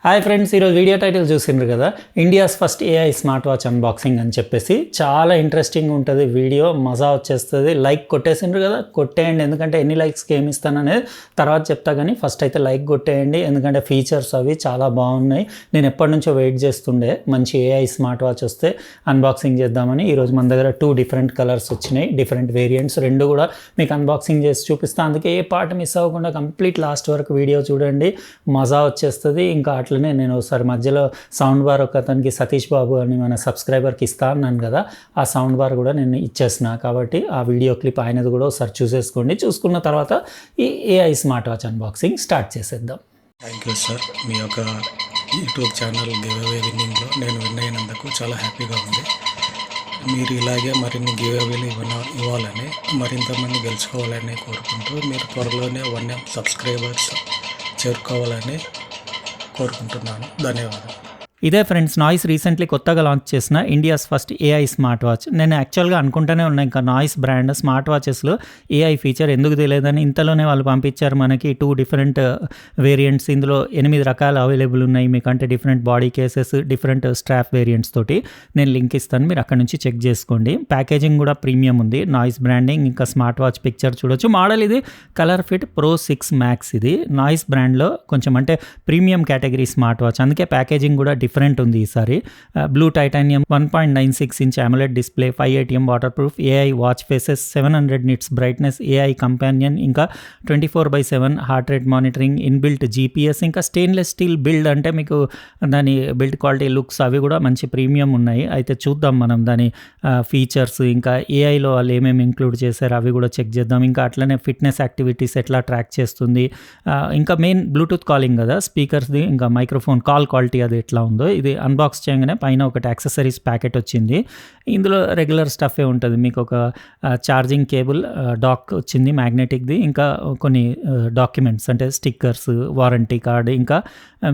Hi friends, ఈరోజు video title చూసిండ్రు కదా, India's first AI smart watch unboxing అని చెప్పేసి. చాలా ఇంట్రెస్టింగ్ ఉంటుంది వీడియో, మజా వచ్చేస్తుంది. లైక్ కొట్టేసిండ్రు కదా, కొట్టేయండి. ఎందుకంటే ఎన్ని లైక్స్కి ఏమి ఇస్తాను అనేది తర్వాత చెప్తా, కానీ ఫస్ట్ అయితే లైక్ కొట్టేయండి. ఎందుకంటే ఫీచర్స్ అవి చాలా బాగున్నాయి. నేను ఎప్పటి నుంచో వెయిట్ చేస్తుండే మంచి ఏఐ స్మార్ట్ వాచ్ వస్తే అన్బాక్సింగ్ చేద్దామని. ఈరోజు మన దగ్గర 2 డిఫరెంట్ కలర్స్ వచ్చినాయి, డిఫరెంట్ వేరియంట్స్. రెండు కూడా మీకు అన్బాక్సింగ్ చేసి చూపిస్తాను. అందుకే ఏ పార్ట్ మిస్ అవ్వకుండా కంప్లీట్ లాస్ట్ వరకు వీడియో చూడండి, మజా వచ్చేస్తుంది. ఇంకా అట్లనే నేను ఒకసారి మధ్యలో సౌండ్ బార్ ఒక అతనికి సతీష్ బాబు అని మన సబ్స్క్రైబర్కి ఇస్తా అన్నాను కదా, ఆ సౌండ్ బార్ కూడా నేను ఇచ్చేసిన. కాబట్టి ఆ వీడియో క్లిప్ ఆయనది కూడా ఒకసారి చూసేసుకోండి. చూసుకున్న తర్వాత ఈ AI smart watch unboxing start చేసేద్దాం. Thank you sir. మీ యొక్క యూట్యూబ్ ఛానల్ గివ్ అవే విన్నింగ్లో నేను విన్ అయినందుకు చాలా హ్యాపీగా ఉంది. మీరు ఇలాగే మరిన్ని గివ్ అవేలు ఇవ్వాలని, మరింతమంది గెలుచుకోవాలని కోరుకుంటూ, మీరు త్వరలోనే 1M సబ్స్క్రైబర్స్ చేరుకోవాలని కోరుకుంటున్నాను. ధన్యవాదాలు. ఇదే ఫ్రెండ్స్, నాయిస్ రీసెంట్లీ కొత్తగా లాంచ్ చేసిన India's first AI smart watch. నేను యాక్చువల్గా అనుకుంటూనే ఉన్నా, ఇంకా నాయిస్ బ్రాండ్ స్మార్ట్ వాచెస్లో ఏఐ ఫీచర్ ఎందుకు తెలియదని. ఇంతలోనే వాళ్ళు పంపించారు మనకి 2 డిఫరెంట్ వేరియంట్స్. ఇందులో 8 రకాలు అవైలబుల్ ఉన్నాయి మీకు. అంటే different body cases, different strap variants తోటి. నేను లింక్ ఇస్తాను, మీరు అక్కడ నుంచి చెక్ చేసుకోండి. ప్యాకేజింగ్ కూడా ప్రీమియం ఉంది, నాయిస్ బ్రాండింగ్. ఇంకా స్మార్ట్ వాచ్ పిక్చర్ చూడొచ్చు. మోడల్ ఇది కలర్ ఫిట్ ప్రో 6 మ్యాక్స్. ఇది నాయిస్ బ్రాండ్లో కొంచెం అంటే ప్రీమియం కేటగిరీ స్మార్ట్ వాచ్, అందుకే ప్యాకేజింగ్ కూడా డిఫరెంట్ ఉంది ఈసారి. Blue titanium 1.96 inch AMOLED display, 5 ATM water proof, AI watch faces, 700 nits brightness, AI companion, ఇంకా 24/7 heart rate monitoring, inbuilt GPS, ఇంకా స్టెయిన్లెస్ స్టీల్ బిల్డ్. అంటే మీకు దాని బిల్డ్ క్వాలిటీ, లుక్స్ అవి కూడా మంచి ప్రీమియం ఉన్నాయి. అయితే చూద్దాం మనం దాని ఫీచర్స్, ఇంకా ఏఐలో వాళ్ళు ఏమేమి ఇంక్లూడ్ చేశారు అవి కూడా చెక్ చేద్దాం. ఇంకా అట్లనే ఫిట్నెస్ యాక్టివిటీస్ ఎట్లా ట్రాక్ చేస్తుంది, ఇంకా మెయిన్ బ్లూటూత్ కాలింగ్ కదా స్పీకర్స్ది, ఇంకా మైక్రోఫోన్ కాల్ క్వాలిటీ అది ఎట్లా ఉందో. ఇది అన్బాక్స్ చేయగానే పైన ఒకటి యాక్సెసరీస్ ప్యాకెట్ వచ్చింది. ఇందులో రెగ్యులర్ స్టఫే ఉంటుంది. మీకు ఒక ఛార్జింగ్ కేబుల్ డాక్ వచ్చింది మ్యాగ్నెటిక్ది, ఇంకా కొన్ని డాక్యుమెంట్స్ అంటే స్టిక్కర్స్, వారంటీ కార్డు, ఇంకా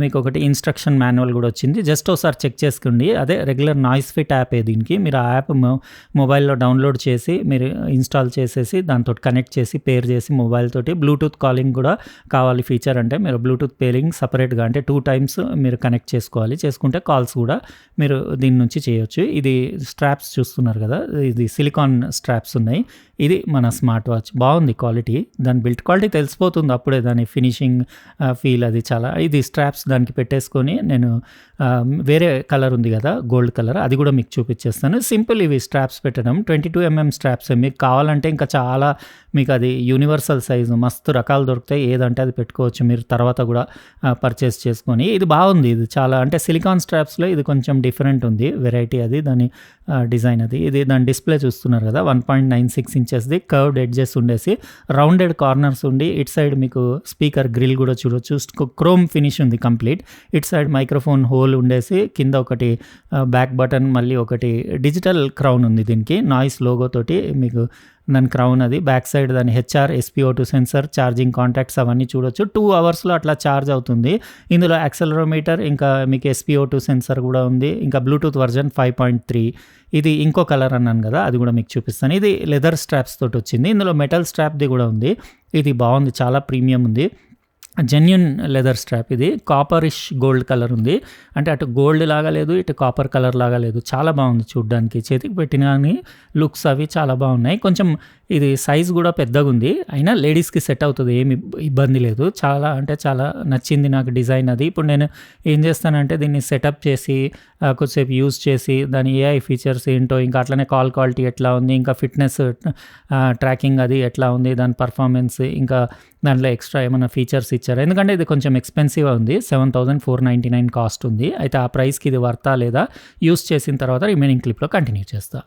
మీకు ఒకటి ఇన్స్ట్రక్షన్ మాన్యువల్ కూడా వచ్చింది. జస్ట్ ఒకసారి చెక్ చేసుకోండి. అదే రెగ్యులర్ నాయిస్ ఫిట్ యాప్ దీనికి. మీరు ఆ యాప్ మొబైల్లో డౌన్లోడ్ చేసి మీరు ఇన్స్టాల్ చేసేసి దాంతో కనెక్ట్ చేసి పేర్ చేసి మొబైల్ తోటి బ్లూటూత్ కాలింగ్ కూడా కావాలి ఫీచర్. అంటే మీరు బ్లూటూత్ పేరింగ్ సపరేట్గా అంటే 2 టైమ్స్ మీరు కనెక్ట్ చేసుకోవాలి. చేసుకుంటే కాల్స్ కూడా మీరు దీని నుంచి చేయొచ్చు. ఇది స్ట్రాప్స్ చూస్తున్నారు కదా, ఇది సిలికాన్ స్ట్రాప్స్ ఉన్నాయి. ఇది మన స్మార్ట్ వాచ్. బాగుంది క్వాలిటీ, దాని బిల్డ్ క్వాలిటీ తెలిసిపోతుంది అప్పుడే, దాని ఫినిషింగ్ ఫీల్ అది చాలా. ఇది స్ట్రాప్స్ దానికి పెట్టేసుకొని నేను వేరే కలర్ ఉంది కదా గోల్డ్ కలర్, అది కూడా మీకు చూపించేస్తాను. సింపుల్ ఇవి స్ట్రాప్స్ పెట్టడం. 22mm straps. మీకు కావాలంటే ఇంకా చాలా మీకు అది యూనివర్సల్ సైజు మస్తు రకాలు దొరుకుతాయి. ఏదంటే అది పెట్టుకోవచ్చు మీరు తర్వాత కూడా పర్చేస్ చేసుకొని. ఇది బాగుంది, ఇది చాలా అంటే సిలికాన్ స్ట్రాప్స్లో ఇది కొంచెం డిఫరెంట్ ఉంది వెరైటీ. అది దాని డిజైన్ అది. ఇది దాని డిస్ప్లే చూస్తున్నారు కదా, 1.96 ఇంచెస్ది, కర్వ్డ్ ఎడ్జెస్ ఉండేసి, రౌండెడ్ కార్నర్స్ ఉండి, ఇట్ సైడ్ మీకు స్పీకర్ గ్రిల్ కూడా చూడొచ్చు. క్రోమ్ ఫినిష్ ఉంది complete. It side microphone whole ఉండేసి, కింద ఒకటి బ్యాక్ బటన్, మళ్ళీ ఒకటి డిజిటల్ క్రౌన్ ఉంది దీనికి, నాయిస్ లోగో తోటి మీకు దాని క్రౌన్ అది. బ్యాక్ సైడ్ దాని HR SpO2 sensor, charging contacts అవన్నీ చూడొచ్చు. 2 అవర్స్లో అట్లా ఛార్జ్ అవుతుంది. ఇందులో యాక్సెలరోమీటర్, ఇంకా మీకు SpO2 సెన్సర్ కూడా ఉంది. ఇంకా బ్లూటూత్ వర్జన్ 5.3. ఇది ఇంకో కలర్ అన్నాను కదా, అది కూడా మీకు చూపిస్తాను. ఇది లెదర్ స్ట్రాప్స్ తోటి వచ్చింది. ఇందులో మెటల్ స్ట్రాప్ది కూడా ఉంది. ఇది బాగుంది, చాలా ప్రీమియం ఉంది. Genuine leather strap. ఇది కాపరిష్ గోల్డ్ కలర్ ఉంది. అంటే అటు గోల్డ్ లాగా లేదు, ఇటు కాపర్ కలర్ లాగా లేదు. చాలా బాగుంది చూడ్డానికి. చేతికి పెట్టిన కానీ లుక్స్ అవి చాలా బాగున్నాయి. కొంచెం ఇది సైజ్ కూడా పెద్దగా ఉంది, అయినా లేడీస్కి సెట్ అవుతుంది, ఏమి ఇబ్బంది లేదు. చాలా అంటే చాలా నచ్చింది నాకు డిజైన్ అది. ఇప్పుడు నేను ఏం చేస్తానంటే దీన్ని సెటప్ చేసి కొద్దిసేపు యూజ్ చేసి దాని ఏఐ ఫీచర్స్ ఏంటో, ఇంకా అట్లనే కాల్ క్వాలిటీ ఎట్లా ఉంది, ఇంకా ఫిట్నెస్ ట్రాకింగ్ అది ఎట్లా ఉంది, దాని పర్ఫార్మెన్స్, ఇంకా దాంట్లో ఎక్స్ట్రా ఏమైనా ఫీచర్స్ ఇచ్చారు. ఎందుకంటే ఇది కొంచెం ఎక్స్పెన్సివ్ ఉంది, 7,499 కాస్ట్ ఉంది. అయితే ఆ ప్రైస్కి ఇది వర్తా లేదా యూస్ చేసిన తర్వాత రిమైనింగ్ క్లిప్లో కంటిన్యూ చేస్తా.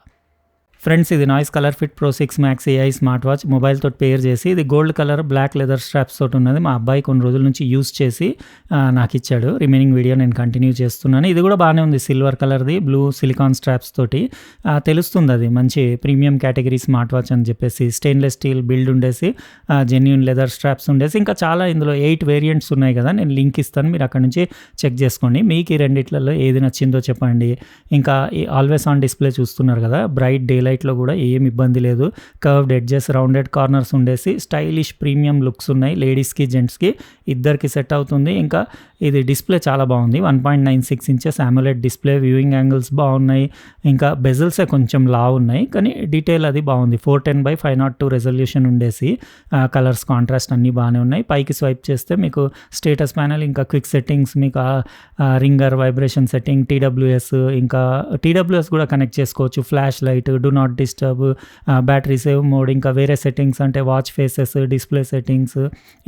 ఫ్రెండ్స్, ఇది Noise ColorFit Pro 6 Max AI smart watch. Mobile తోటి పేర్ చేసి, ఇది gold colour black leather straps తోటి ఉన్నది. మా అబ్బాయి కొన్ని రోజుల నుంచి యూస్ చేసి నాకు ఇచ్చాడు. రిమైనింగ్ వీడియో నేను కంటిన్యూ చేస్తున్నాను. ఇది కూడా బాగానే ఉంది, సిల్వర్ కలర్ది, బ్లూ సిలికాన్ స్ట్రాప్స్ తోటి. తెలుస్తుంది అది మంచి ప్రీమియం కేటగిరీ స్మార్ట్ వాచ్ అని చెప్పేసి. స్టెయిన్లెస్ స్టీల్ బిల్డ్ ఉండేసి, జెన్యూన్ లెదర్ స్ట్రాప్స్ ఉండేసి, ఇంకా చాలా ఇందులో 8 వేరియంట్స్ ఉన్నాయి కదా, నేను లింక్ ఇస్తాను, మీరు అక్కడ నుంచి చెక్ చేసుకోండి. మీకు ఈ రెండిట్లలో ఏది నచ్చిందో చెప్పండి. ఇంకా ఆల్వేస్ ఆన్ డిస్ప్లే చూస్తున్నారు కదా, బ్రైట్ డే లైట్లో కూడా ఏం ఇబ్బంది లేదు. కర్వ్డ్ ఎడ్జెస్, రౌండెడ్ కార్నర్స్ ఉండేసి, స్టైలిష్ ప్రీమియం లుక్స్ ఉన్నాయి. లేడీస్కి జెంట్స్కి ఇద్దరికి సెట్ అవుతుంది. ఇంకా ఇది డిస్‌ప్లే చాలా బాగుంది. 1.96 inches AMOLED display, viewing angles బాగున్నాయి. ఇంకా బెజిల్సే కొంచెం లావున్నాయి. కానీ డీటెయిల్ అది బాగుంది. 410/502 రెజల్యూషన్ ఉండేసి కలర్స్, కాంట్రాస్ట్ అన్నీ బాగానే ఉన్నాయి. పైకి స్వైప్ చేస్తే మీకు స్టేటస్ ప్యానెల్, ఇంకా క్విక్ సెట్టింగ్స్, మీకు రింగర్, వైబ్రేషన్ సెట్టింగ్, టీడబ్ల్యూఎస్, ఇంకా టీడబ్ల్యూఎస్ కూడా కనెక్ట్ చేసుకోవచ్చు. Flash light, do not disturb, battery save mode, ఇంకా వేరే సెట్టింగ్స్ అంటే వాచ్ ఫేసెస్, డిస్‌ప్లే సెట్టింగ్స్,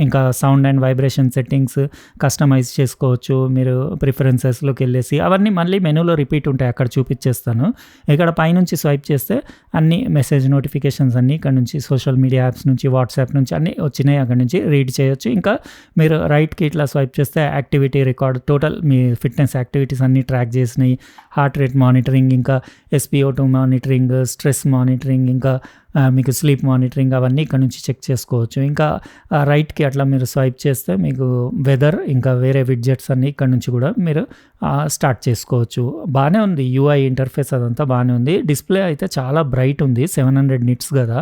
ఇంకా sound and vibration settings customize చేసుకోవచ్చు. మీరు ప్రిఫరెన్సెస్‌లోకి వెళ్ళేసి అవన్నీ మళ్ళీ మెనూలో రిపీట్ ఉంటాయి, అక్కడ చూపించేస్తాను. ఇక్కడ పైనుంచి స్వైప్ చేస్తే అన్ని మెసేజ్ నోటిఫికేషన్స్ అన్నీ ఇక్కడ నుంచి, సోషల్ మీడియా యాప్స్ నుంచి, వాట్సాప్ నుంచి అన్నీ వచ్చినాయి, అక్కడ నుంచి రీడ్ చేయొచ్చు. ఇంకా మీరు రైట్‌కి ఇట్లా స్వైప్ చేస్తే యాక్టివిటీ రికార్డ్, టోటల్ మీ ఫిట్‌నెస్ యాక్టివిటీస్ అన్నీ ట్రాక్ చేసినాయి. హార్ట్ రేట్ మానిటరింగ్, ఇంకా SpO2 మానిటరింగ్, స్ట్రెస్ మానిటరింగ్, ఇంకా మీకు స్లీప్ మానిటరింగ్ అవన్నీ ఇక్కడ నుంచి చెక్ చేసుకోవచ్చు. ఇంకా రైట్‌కి అట్లా మీరు స్వైప్ చేస్తే మీకు వెదర్, ఇంకా వేరే విడ్జెట్స్ అన్నీ ఇక్కడ నుంచి కూడా మీరు స్టార్ట్ చేసుకోవచ్చు. బాగానే ఉంది. UI ఇంటర్ఫేస్ అదంతా బాగానే ఉంది. డిస్‌ప్లే అయితే చాలా బ్రైట్ ఉంది. 700 నిట్స్ కదా,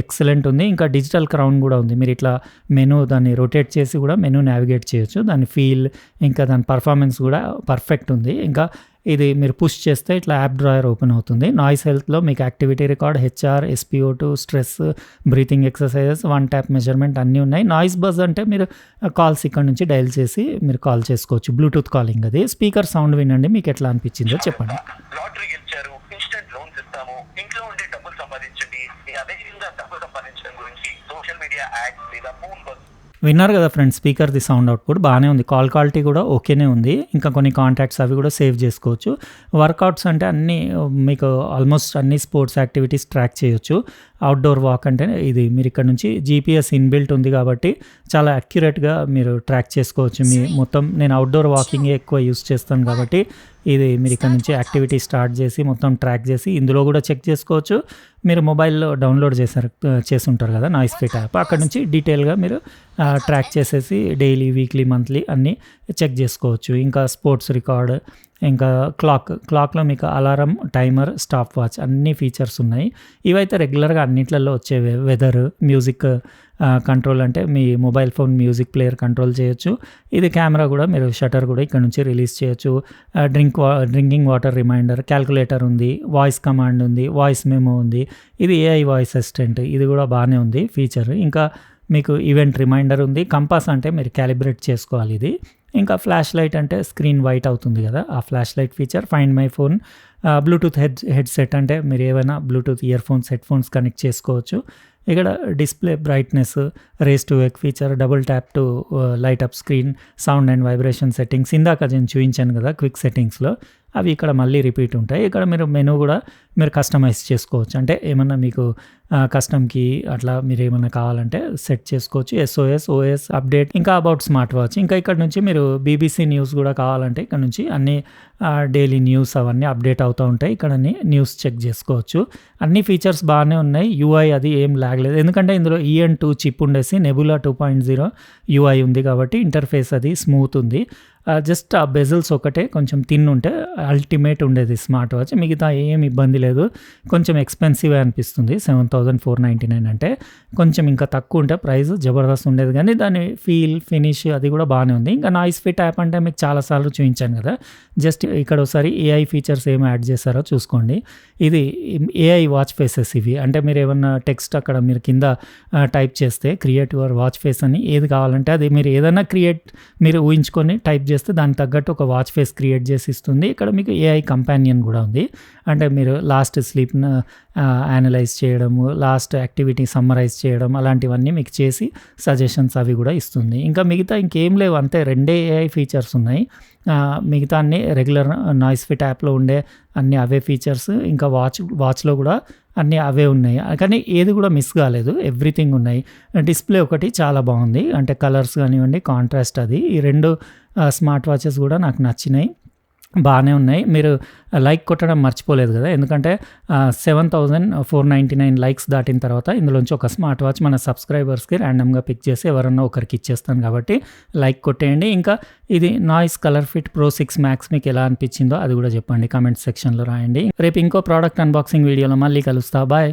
ఎక్సలెంట్ ఉంది. ఇంకా డిజిటల్ క్రౌన్ కూడా ఉంది. మీరు ఇట్లా మెనూ దాన్ని రొటేట్ చేసి కూడా మెనూ నావిగేట్ చేయొచ్చు. దాని ఫీల్, ఇంకా దాని పర్ఫార్మెన్స్ కూడా పర్ఫెక్ట్ ఉంది. ఇంకా ఇది మీరు పుష్ చేస్తే ఇట్లా యాప్ డ్రాయర్ ఓపెన్ అవుతుంది. నాయిస్ హెల్త్లో మీకు activity record, HR, SpO2, stress, breathing exercises, 1 tap measurement అన్నీ ఉన్నాయి. నాయిస్ బజ్ అంటే మీరు కాల్స్ ఇక్కడ నుంచి డయల్ చేసి మీరు కాల్ చేసుకోవచ్చు. బ్లూటూత్ కాలింగ్ అది. స్పీకర్ సౌండ్ వినండి, మీకు ఎట్లా అనిపించిందో చెప్పండి. లాటరీ గెలిచారు, ఇన్స్టెంట్ లోన్స్ ఇస్తాము, ఇంట్లో ఉండే డబ్బులు సంపాదించండి, అదే విధంగా డబ్బులు సంపాదించడం గురించి సోషల్ మీడియా యాడ్స్ లేదా ఫోన్ కాల్స్. విన్నారు కదా ఫ్రెండ్స్, స్పీకర్ది సౌండ్ అవుట్పుట్ బాగానే ఉంది. కాల్ క్వాలిటీ కూడా ఓకేనే ఉంది. ఇంకా కొన్ని కాంటాక్ట్స్ అవి కూడా సేవ్ చేసుకోవచ్చు. వర్కౌట్స్ అంటే అన్నీ మీకు ఆల్మోస్ట్ అన్ని స్పోర్ట్స్ యాక్టివిటీస్ ట్రాక్ చేయొచ్చు. అవుట్డోర్ వాక్ అంటే ఇది మీరు ఇక్కడ నుంచి GPS ఇన్బిల్ట్ ఉంది కాబట్టి చాలా అక్యురేట్గా మీరు ట్రాక్ చేసుకోవచ్చు. మీ మొత్తం నేను అవుట్డోర్ వాకింగే ఎక్కువ యూస్ చేస్తాను కాబట్టి ఇది మీరు ఇక్కడ నుంచి యాక్టివిటీ స్టార్ట్ చేసి మొత్తం ట్రాక్ చేసి ఇందులో కూడా చెక్ చేసుకోవచ్చు. మీరు మొబైల్లో డౌన్లోడ్ చేసుంటారు కదా నాయిస్ ఫిట్ యాప్, అక్కడ నుంచి డీటెయిల్గా మీరు ట్రాక్ చేసేసి డైలీ, వీక్లీ, మంత్లీ అన్నీ చెక్ చేసుకోవచ్చు. ఇంకా స్పోర్ట్స్ రికార్డ్, ఇంకా క్లాక్లో మీకు అలారం, టైమర్, స్టాప్ వాచ్ అన్ని ఫీచర్స్ ఉన్నాయి. ఇవైతే రెగ్యులర్గా అన్నిట్లలో వచ్చేవే. వెదర్, మ్యూజిక్ కంట్రోల్ అంటే మీ mobile phone music player control చేయొచ్చు. ఇది కెమెరా కూడా మీరు షటర్ కూడా ఇక్కడ నుంచి రిలీజ్ చేయొచ్చు. డ్రింకింగ్ వాటర్ రిమైండర్, క్యాల్కులేటర్ ఉంది, వాయిస్ కమాండ్ ఉంది, వాయిస్ మెమో ఉంది. ఇది AI వాయిస్ అసిస్టెంట్, ఇది కూడా బాగానే ఉంది ఫీచర్. ఇంకా మీకు ఈవెంట్ రిమైండర్ ఉంది. కంపాస్ అంటే మీరు క్యాలిబ్రేట్ చేసుకోవాలి ఇది. ఇంకా ఫ్లాష్ లైట్ అంటే స్క్రీన్ వైట్ అవుతుంది కదా, ఆ flash light feature. Find my phone, Bluetooth headset అంటే మీరు ఏవైనా Bluetooth earphones, headphones connect చేసుకోవచ్చు. ఇక్కడ display brightness, raise to wake feature, double tap to light up screen, sound and vibration settings ఇందాక నేను చూపించాను కదా క్విక్ సెట్టింగ్స్లో, అవి ఇక్కడ మళ్ళీ రిపీట్ ఉంటాయి. ఇక్కడ మీరు మెనూ కూడా మీరు కస్టమైజ్ చేసుకోవచ్చు. అంటే ఏమన్నా మీకు కస్టమ్కి అట్లా మీరు ఏమన్నా కావాలంటే సెట్ చేసుకోవచ్చు. SOS, OS అప్డేట్, ఇంకా అబౌట్ స్మార్ట్ వాచ్. ఇంకా ఇక్కడ నుంచి మీరు BBC న్యూస్ కూడా కావాలంటే ఇక్కడ నుంచి అన్ని డైలీ న్యూస్ అవన్నీ అప్డేట్ అవుతూ ఉంటాయి. ఇక్కడ న్యూస్ చెక్ చేసుకోవచ్చు. అన్ని ఫీచర్స్ బాగానే ఉన్నాయి. UI అది ఏం లాగలేదు, ఎందుకంటే ఇందులో EN2 చిప్ ఉండేసి నెబులా 2.0 UI ఉంది కాబట్టి ఇంటర్ఫేస్ అది స్మూత్ ఉంది. జస్ట్ ఆ బెజిల్స్ ఒకటే కొంచెం థిన్ ఉంటే అల్టిమేట్ ఉండేది స్మార్ట్ వాచ్. మిగతా ఏం ఇబ్బంది లేదు. కొంచెం ఎక్స్పెన్సివ్ అనిపిస్తుంది, 7499 అంటే. కొంచెం ఇంకా తక్కువ ఉంటే ప్రైస్ జబర్దస్త్ ఉండేది, కానీ దాని ఫీల్, ఫినిష్ అది కూడా బాగానే ఉంది. ఇంకా నాయిస్ ఫిట్ యాప్ అంటే మీకు చాలాసార్లు చూపించాను కదా. జస్ట్ ఇక్కడ ఒకసారి AI ఫీచర్స్ ఏమి యాడ్ చేశారో చూసుకోండి. ఇది AI వాచ్ ఫేసెస్ ఇవి. అంటే మీరు ఏమన్నా టెక్స్ట్ అక్కడ మీరు కింద టైప్ చేస్తే క్రియేట్ యువర్ వాచ్ ఫేస్ అని ఏది కావాలంటే అది మీరు ఏదైనా మీరు ఊహించుకొని టైప్ చేస్తే దానికి తగ్గట్టు ఒక వాచ్ ఫేస్ క్రియేట్ చేసి ఇస్తుంది. ఇక్కడ మీకు AI కంపానియన్ కూడా ఉంది. అంటే మీరు లాస్ట్ స్లీప్ను అనలైజ్ చేయడము, లాస్ట్ యాక్టివిటీ సమ్మరైజ్ చేయడం, అలాంటివన్నీ మీకు చేసి సజెషన్స్ అవి కూడా ఇస్తుంది. ఇంకా మిగతా ఇంకేం లేవు, అంతే 2 AI ఫీచర్స్ ఉన్నాయి. మిగతా అన్ని రెగ్యులర్ నాయిస్ ఫిట్ యాప్లో ఉండే అన్ని అవే ఫీచర్స్. ఇంకా వాచ్లో కూడా అన్నీ అవే ఉన్నాయి, కానీ ఏది కూడా మిస్ కాలేదు, ఎవ్రీథింగ్ ఉన్నాయి. డిస్ప్లే ఒకటి చాలా బాగుంది, అంటే కలర్స్ కానివ్వండి, కాంట్రాస్ట్ అది. ఈ 2 స్మార్ట్ వాచెస్ కూడా నాకు నచ్చినాయి, బాగానే ఉన్నాయి. మీరు లైక్ కొట్టడం మర్చిపోలేదు కదా, ఎందుకంటే 7499 లైక్స్ దాటిన తర్వాత ఇందులోంచి ఒక స్మార్ట్ వాచ్ మన సబ్స్క్రైబర్స్కి ర్యాండమ్గా పిక్ చేసి ఎవరన్నా ఒకరికి ఇచ్చేస్తాను కాబట్టి లైక్ కొట్టేయండి. ఇంకా ఇది Noise colour fit Pro 6 Max మీకు ఎలా అనిపించిందో అది కూడా చెప్పండి, కామెంట్ సెక్షన్లో రాయండి. రేపు ఇంకో ప్రోడక్ట్ అన్బాక్సింగ్ వీడియోలో మళ్ళీ కలుస్తా. బాయ్.